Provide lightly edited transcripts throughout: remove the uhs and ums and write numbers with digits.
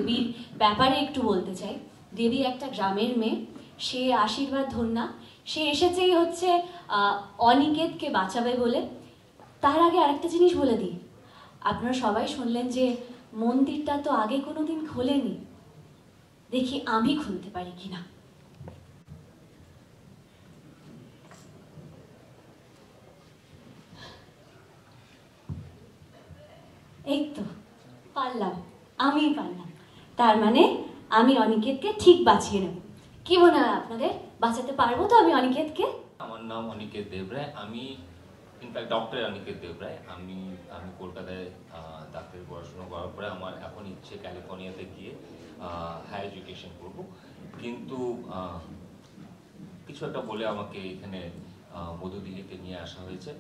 দেবীর ব্যাপারে একটু বলতে চাই। দেবী একটা গ্রামের মেয়ে, সে আশীর্বাদ ধন্যা, সে এসেছেই হচ্ছে অনিকেতকে বাঁচাবে বলে। তার আগে আরেকটা জিনিস বলে দিই, আপনারা সবাই শুনলেন যে মন্দিরটা তো আগে কোনোদিন খোলেনি, দেখি আমি খুলতে পারি কিনা। এই তো পারলাম, আমিই পারলাম। তার মানে আমি অনিকেতকে ঠিক বাঁচিয়ে নেব। কি মনে হয় আপনাদের, বাঁচাতে পারবো তো আমি অনিকেতকে? আমার নাম অনিকেত দেবরায়, আমি ইনফ্যাক্ট ডক্টর অনিকেত দেবরায়। আমি কলকাতায় ডাক্তারি পড়াশোনা করার পরে আমার এখন ইচ্ছে ক্যালিফোর্নিয়াতে গিয়ে হায়ার এডুকেশন করব, কিন্তু কিছু একটা বলে আমাকে এখানে মধুদিঘিতে নিয়ে আসা হয়েছে।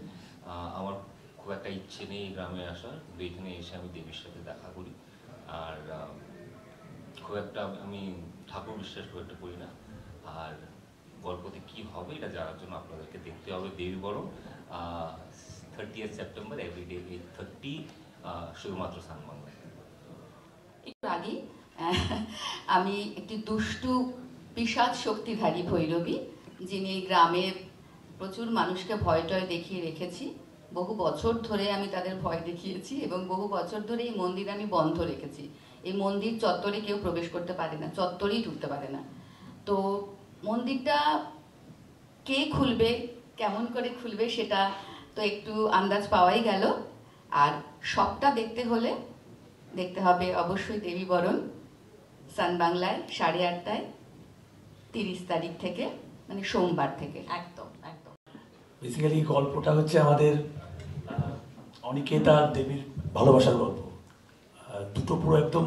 আমার খুব একটা ইচ্ছে নেই গ্রামে আসার, কিন্তু এখানে এসে আমি দেবীর সাথে দেখা করি। আর খুব একটা আমি ঠাকুর বিশ্বাস খুব একটা করি না। আর গল্পতে কি হবে এটা জানার জন্য আপনাদেরকে দেখতে হবে দেবী বরণ 30 সেপ্টেম্বর এভরিডে 8:30 শুধুমাত্র সান বাংলায়। একটু আগে আমি একটি দুষ্টু পিশাচ শক্তিধারী ভৈরবী, যিনি গ্রামের প্রচুর মানুষকে ভয় টয় দেখিয়ে রেখেছি। বহু বছর ধরে আমি তাদের ভয় দেখিয়েছি এবং বহু বছর ধরে এই মন্দির আমি বন্ধ রেখেছি। এই মন্দির চত্বরে কেউ প্রবেশ করতে পারে না, চত্বরেই ঢুকতে পারে না। তো মন্দিরটা কে খুলবে, কেমন করে খুলবে সেটা তো একটু আন্দাজ পাওয়াই গেল। আর সবটা দেখতে হলে দেখতে হবে অবশ্যই দেবী বরণ সান বাংলায় 8:30 30 তারিখ থেকে, মানে সোমবার থেকে। একদম একদম বেসিক্যালি গল্পটা হচ্ছে আমাদের অনিকেত আর দেবীর ভালোবাসার গল্প। দুটো পুরো একদম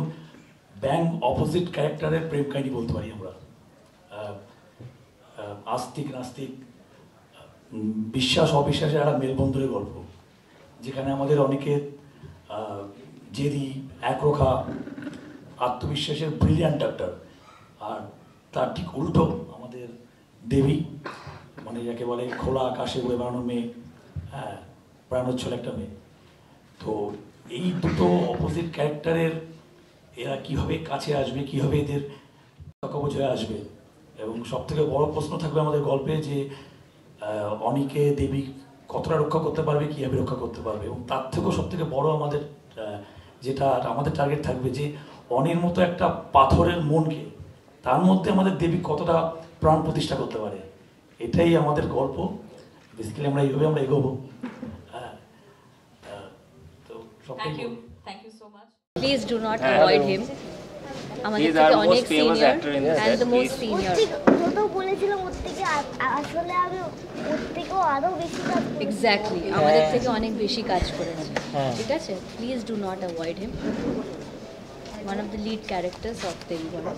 ব্যাং অপোজিট ক্যারেক্টারের প্রেম কাহিনী বলতে পারি আমরা। আস্তিক নাস্তিক, বিশ্বাস অবিশ্বাসের একটা মেলবন্ধনের গল্প, যেখানে আমাদের অনিকেত জেদি, একরোখা, আত্মবিশ্বাসের ব্রিলিয়ান্ট ডাক্তার, আর তার ঠিক উল্টো আমাদের দেবী, মানে যাকে বলে খোলা আকাশে উড়ে বেড়ানো মেয়ে, হ্যাঁ, প্রাণোচ্ছল একটা মেয়ে। তো এই দুটো অপোজিট ক্যারেক্টারের এরা কীভাবে কাছে আসবে, কীভাবে এদের কবচ হয়ে আসবে, এবং সবথেকে বড় প্রশ্ন থাকবে আমাদের গল্পে যে অনিকে দেবী কতটা রক্ষা করতে পারবে, কীভাবে রক্ষা করতে পারবে। এবং তার থেকেও সবথেকে বড় আমাদের যেটা আমাদের টার্গেট থাকবে যে অনির মতো একটা পাথরের মনকে তার মধ্যে আমাদের দেবী কতটা প্রাণ প্রতিষ্ঠা করতে পারে, এটাই আমাদের গল্প। বেসিক্যালি আমরা এইভাবে আমরা এগোবো। হ্যাঁ, তো thank you so much. Please do not avoid him. আমাদের থেকে অনেক senior and the most senior. তো বলেছিলাম ওর থেকে আসলে আমি ওর থেকেও আরো বেশি কাজ করেছি। Exactly, আমাদের থেকে অনেক বেশি কাজ করেছে। ঠিক আছে, please do not avoid him. One of the lead characters of দেবী বরণ।